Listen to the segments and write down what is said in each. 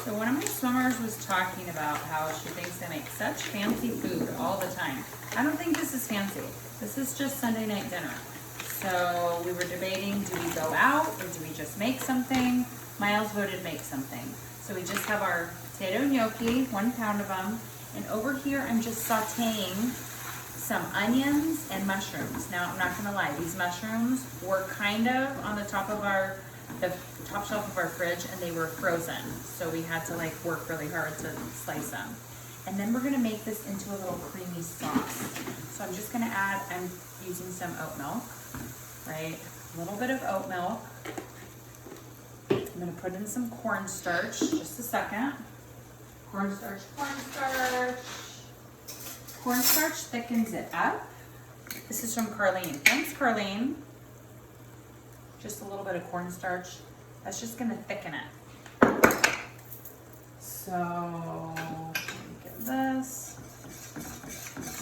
So one of my swimmers was talking about how she thinks I make such fancy food all the time. I don't think this is fancy. This is just Sunday night dinner. So we were debating, do we go out or do we just make something? Miles voted make something. So we just have our potato gnocchi, 1 pound of them. And over here, I'm just sauteing some onions and mushrooms. Now, I'm not gonna lie, these mushrooms were kind of on the top shelf of our fridge, and they were frozen. So we had to like work really hard to slice them. And then we're gonna make this into a little creamy sauce. So I'm just gonna add, I'm using some oat milk, right? A little bit of oat milk. I'm gonna put in some cornstarch, just a second. Cornstarch, cornstarch. Cornstarch thickens it up. This is from Carlene. Thanks, Carlene. Just a little bit of cornstarch. That's just gonna thicken it. So, get this.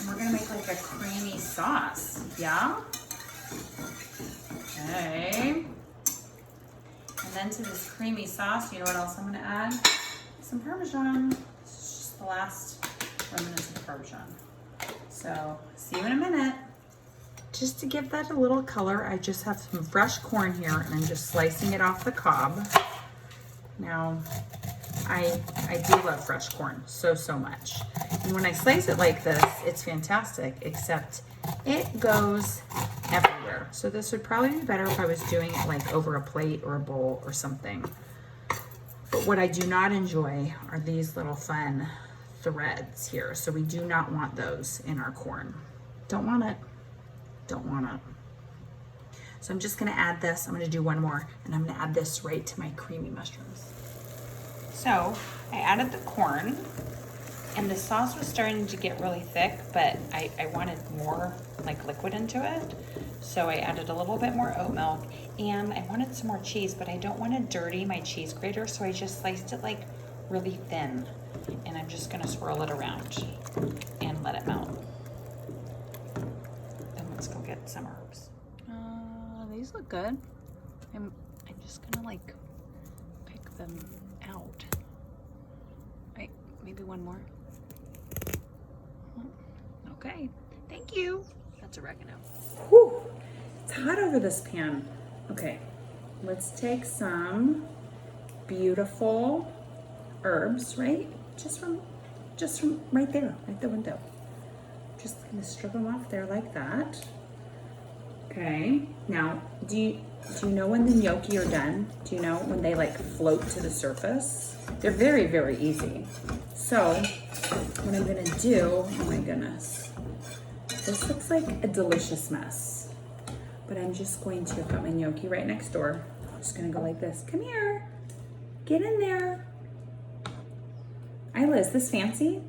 And we're gonna make like a creamy sauce, yeah? Okay. And then to this creamy sauce, you know what else I'm gonna add? Some Parmesan. This is just the last remnants of Parmesan. So, see you in a minute. Just to give that a little color, I just have some fresh corn here and I'm just slicing it off the cob. Now, I do love fresh corn so much. And when I slice it like this, it's fantastic, except it goes everywhere. So this would probably be better if I was doing it like over a plate or a bowl or something. But what I do not enjoy are these little fun threads here. So we do not want those in our corn. Don't want it. Don't want it. So I'm just gonna add this. I'm gonna do one more and I'm gonna add this right to my creamy mushrooms. So I added the corn and the sauce was starting to get really thick, but I wanted more like liquid into it. So I added a little bit more oat milk and I wanted some more cheese, but I don't want to dirty my cheese grater. So I just sliced it like really thin and I'm just gonna swirl it around and let it melt. Let's go get some herbs. These look good. I'm just gonna like pick them out. Right, maybe one more. Okay, thank you. That's oregano. Whew, it's hot over this pan. Okay, let's take some beautiful herbs, right? Just from right there, right the window. Just gonna strip them off there like that. Okay, now, do you know when the gnocchi are done? Do you know when they like float to the surface? They're very easy. So, what I'm gonna do, oh my goodness. This looks like a delicious mess. But I'm just going to, I've got my gnocchi right next door. I'm just gonna go like this. Come here, get in there. Isla, is this fancy?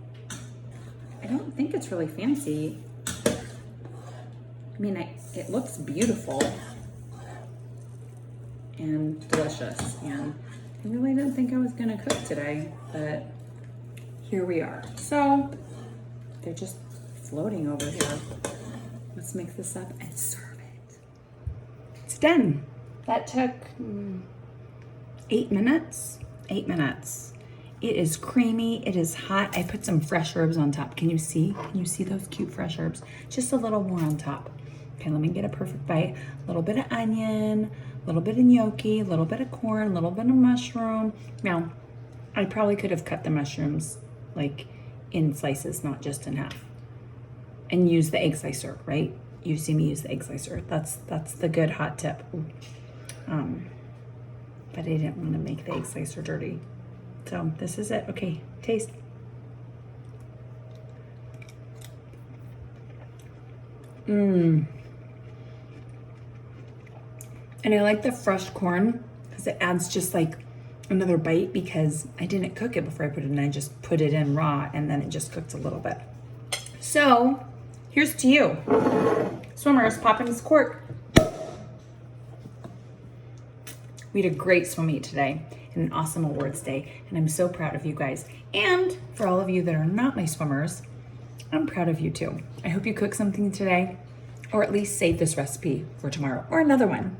I don't think it's really fancy. I mean, it looks beautiful and delicious, and I really didn't think I was gonna cook today, but here we are. So they're just floating over here. Let's mix this up and serve it. It's done. That took 8 minutes. 8 minutes. It is creamy, it is hot. I put some fresh herbs on top. Can you see? Can you see those cute fresh herbs? Just a little more on top. Okay, let me get a perfect bite. A little bit of onion, a little bit of gnocchi, a little bit of corn, a little bit of mushroom. Now, I probably could have cut the mushrooms like in slices, not just in half. And use the egg slicer, right? You see me use the egg slicer. That's the good hot tip. But I didn't want to make the egg slicer dirty. So this is it. Okay, taste. And I like the fresh corn because it adds just like another bite, because I didn't cook it before I put it in. I just put it in raw and then it just cooked a little bit. So here's to you. Swimmers, pop in this cork. We had a great swim meet today and an awesome awards day, and I'm so proud of you guys. And for all of you that are not my swimmers, I'm proud of you too. I hope you cook something today, or at least save this recipe for tomorrow or another one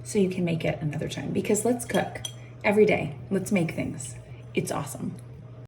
so you can make it another time, because let's cook every day. Let's make things. It's awesome.